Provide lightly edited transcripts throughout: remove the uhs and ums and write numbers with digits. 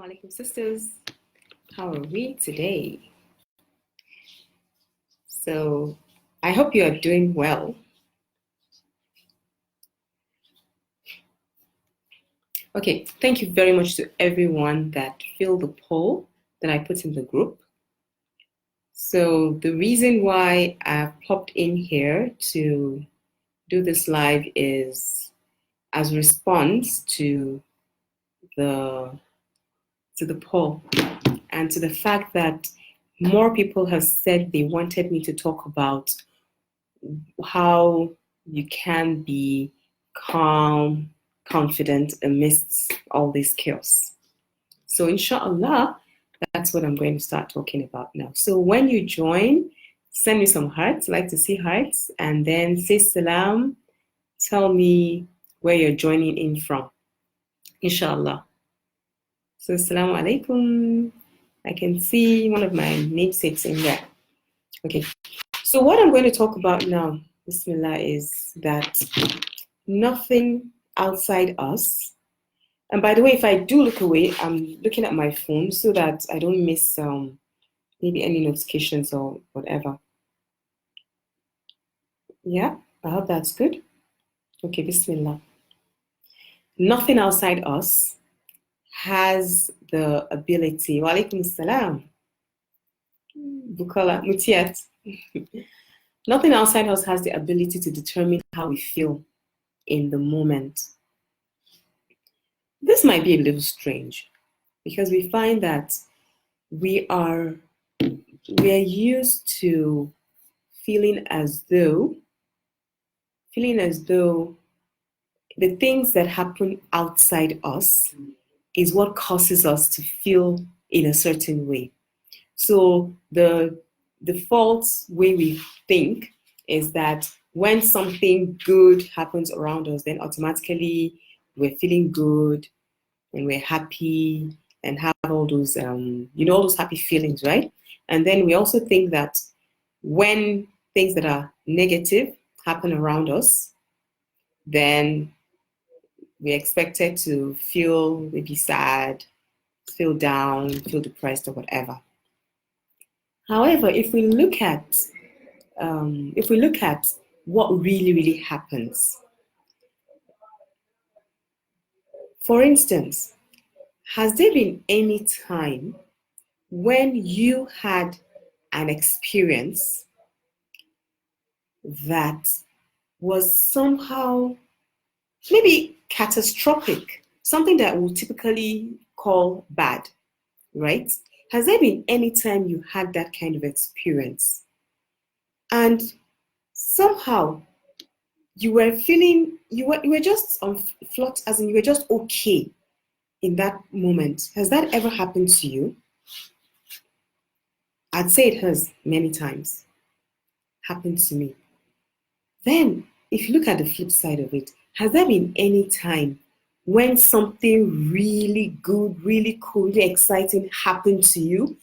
alaikum, sisters. How are we today? So, I hope you are doing well. Okay, thank you very much to everyone that filled the poll that I put in the group. So, the reason why I've popped in here to do this live is as a response to the poll and to the fact that more people have said they wanted me to talk about how you can be calm, confident amidst all this chaos. So inshallah, that's what I'm going to start talking about now. So when you join, send me some hearts. I like to see hearts, and then say salam. Tell me where you're joining in from, inshallah. So assalamu alaikum. I can see one of my namesakes in there. Okay. So what I'm going to talk about now, bismillah, is that nothing outside us. And by the way, if I do look away, I'm looking at my phone so that I don't miss maybe any notifications or whatever. Yeah, I hope that's good. Okay, bismillah. Nothing outside us has the ability. Wa alaikum salam. Bukola, Mutiat. Nothing outside us has the ability to determine how we feel in the moment. This might be a little strange because we find that we are used to feeling as though the things that happen outside us is what causes us to feel in a certain way. So the default way we think is that when something good happens around us, then automatically we're feeling good and we're happy and have all those all those happy feelings, right? And then we also think that when things that are negative happen around us, then we're expected to feel maybe sad, feel down, feel depressed, or whatever. However, if we look at what really happens, for instance, has there been any time when you had an experience that was somehow maybe catastrophic, something that we typically call bad, right? Has there been any time you had that kind of experience and somehow you were just on float, as in you were just okay in that moment? Has that ever happened to you? I'd say it has many times happened to me. Then, if you look at the flip side of it, has there been any time when something really good, really cool, really exciting happened to you,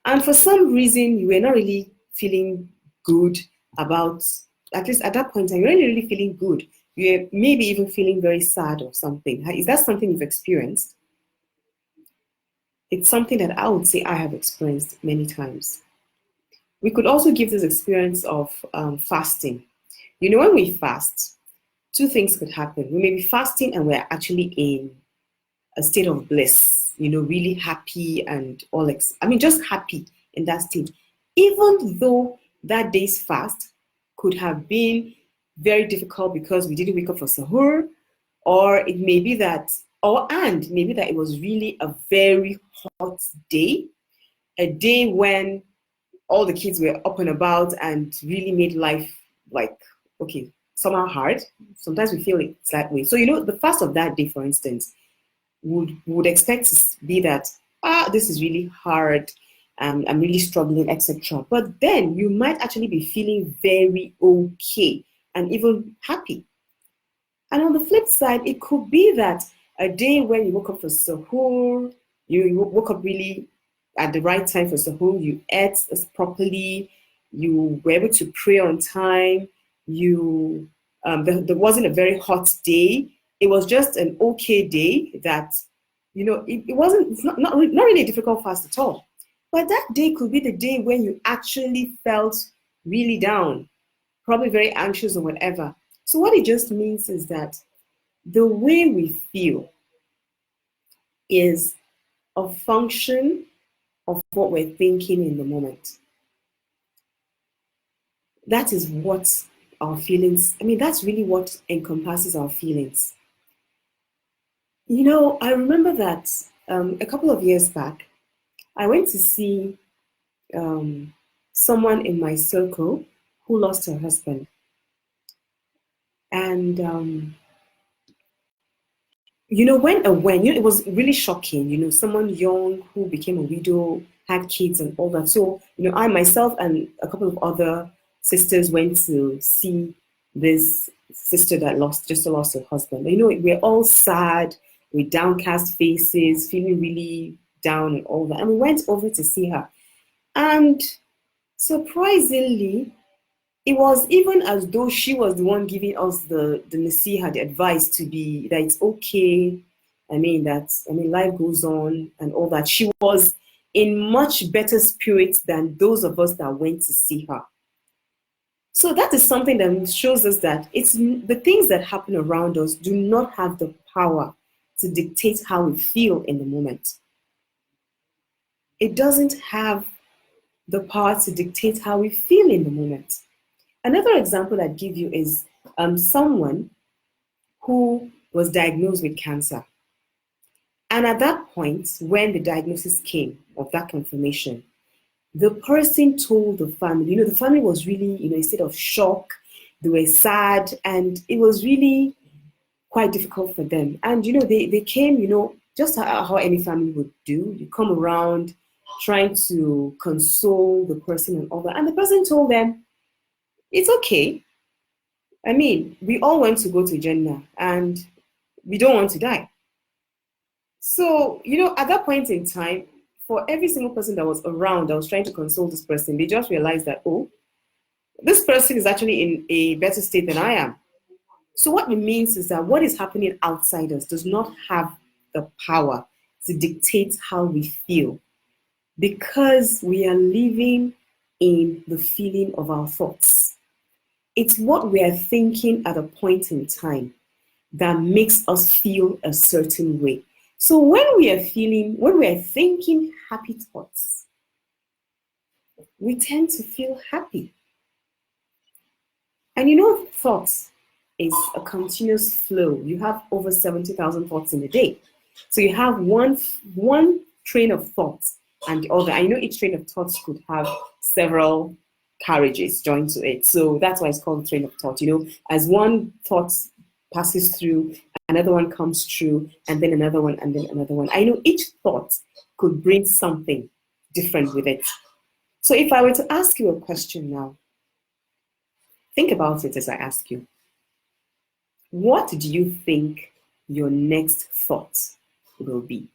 and for some reason you were not really feeling good about, at least at that point in time, you weren't really feeling good. You were maybe even feeling very sad or something. Is that something you've experienced? It's something that I would say I have experienced many times. We could also give this experience of fasting. You know, when we fast, two things could happen. We may be fasting and we're actually in a state of bliss, really happy and just happy in that state. Even though that day's fast could have been very difficult because we didn't wake up for sahur, or it may be that, maybe that it was really a very hot day, a day when all the kids were up and about and really made life somehow hard. Sometimes we feel it's that way. So, the fast of that day, for instance, would expect to be that, this is really hard, I'm really struggling, etc. But then you might actually be feeling very okay and even happy. And on the flip side, it could be that a day when you woke up for sahur, you woke up really at the right time for sahur, you ate properly, you were able to pray on time, there wasn't a very hot day. It was just an okay day that it's not really a difficult fast at all. But that day could be the day when you actually felt really down, probably very anxious or whatever. So what it just means is that the way we feel is a function of what we're thinking in the moment. That is what our feelings, that's really what encompasses our feelings. I remember that a couple of years back, I went to see someone in my circle who lost her husband. And when it was really shocking, someone young who became a widow, had kids and all that. So, I myself and a couple of other sisters went to see this sister that just lost her husband. We're all sad, with downcast faces, feeling really down and all that. And we went over to see her. And surprisingly, it was even as though she was the one giving us the nasiha, the advice to be that it's okay. Life goes on and all that. She was in much better spirits than those of us that went to see her. So that is something that shows us that it's the things that happen around us do not have the power to dictate how we feel in the moment. It doesn't have the power to dictate how we feel in the moment. Another example I'd give you is someone who was diagnosed with cancer. And at that point, when the diagnosis came of that confirmation, the person told the family, the family was really, in a state of shock. They were sad, and it was really quite difficult for them. And, they came, just how any family would do. You come around trying to console the person and all that. And the person told them, it's okay. We all want to go to Jannah and we don't want to die. So, at that point in time, for every single person that was around that was trying to console this person, they just realized that, oh, this person is actually in a better state than I am. So what it means is that what is happening outside us does not have the power to dictate how we feel, because we are living in the feeling of our thoughts. It's what we are thinking at a point in time that makes us feel a certain way. So when we are thinking happy thoughts, we tend to feel happy. And thoughts is a continuous flow. You have over 70,000 thoughts in a day. So you have one train of thoughts and the other. I know each train of thoughts could have several carriages joined to it. So that's why it's called train of thought. As one thought passes through, another one comes through, and then another one, and then another one. I know each thought could bring something different with it. So if I were to ask you a question now, think about it as I ask you. What do you think your next thought will be?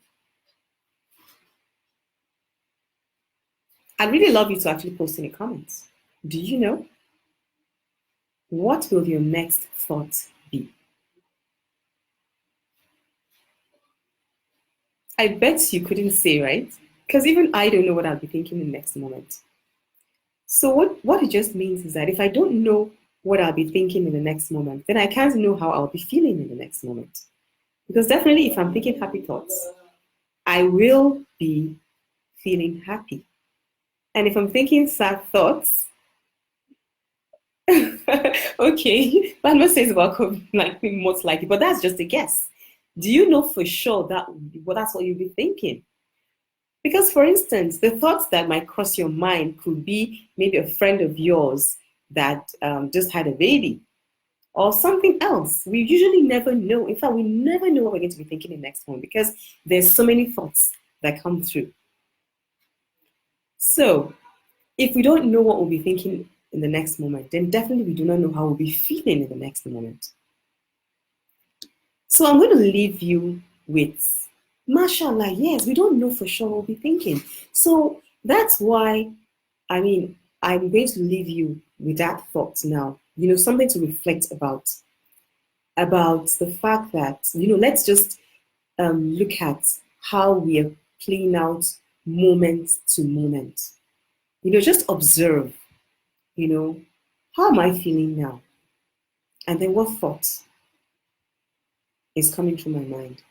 I'd really love you to actually post in the comments. Do you know? What will your next thought be? I bet you couldn't say, right? Because even I don't know what I'll be thinking in the next moment. So what it just means is that if I don't know what I'll be thinking in the next moment, then I can't know how I'll be feeling in the next moment. Because definitely if I'm thinking happy thoughts, I will be feeling happy. And if I'm thinking sad thoughts, okay, Batman says about COVID, like most likely, but that's just a guess. Do you know for sure that that's what you'll be thinking? Because, for instance, the thoughts that might cross your mind could be maybe a friend of yours that just had a baby or something else. We usually never know. In fact, we never know what we're going to be thinking in the next one because there's so many thoughts that come through. So if we don't know what we'll be thinking in the next moment, then definitely we do not know how we'll be feeling in the next moment. So I'm going to leave you with, mashallah, yes, we don't know for sure what we'll be thinking. So that's why, I'm going to leave you with that thought now, something to reflect about the fact that, let's just look at how we are playing out moment to moment. Just observe, how am I feeling now? And then what thought is coming through my mind?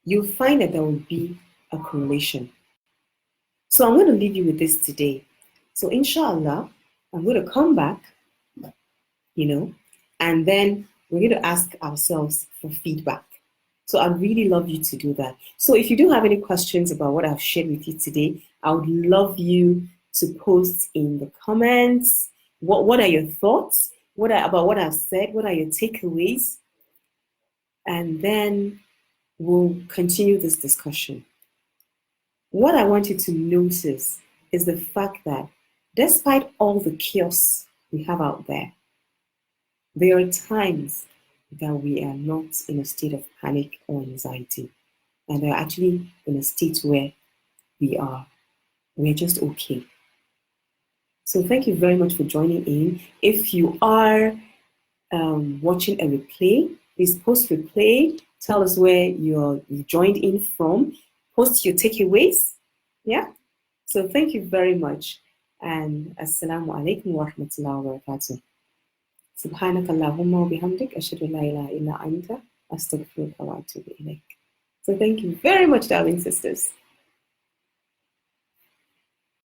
You'll find that there will be a correlation. So I'm going to leave you with this today. So inshallah, I'm going to come back, and then we're going to ask ourselves for feedback. So I'd really love you to do that. So if you do have any questions about what I've shared with you today, I would love you to post in the comments. What are your thoughts? About what I've said? What are your takeaways? And then we'll continue this discussion. What I want you to notice is the fact that despite all the chaos we have out there are times that we are not in a state of panic or anxiety. And we're actually in a state where we're just okay. So thank you very much for joining in. If you are watching a replay, please post replay. Tell us where you joined in from. Post your takeaways. Yeah. So thank you very much. And assalamu alaikum wa rahmatullahi wa barakatuh. سبحانك اللهم وبحمدك أشهد أن لا إله إلا أنت أستغفرك وأتوب إليك. So thank you very much, darling sisters.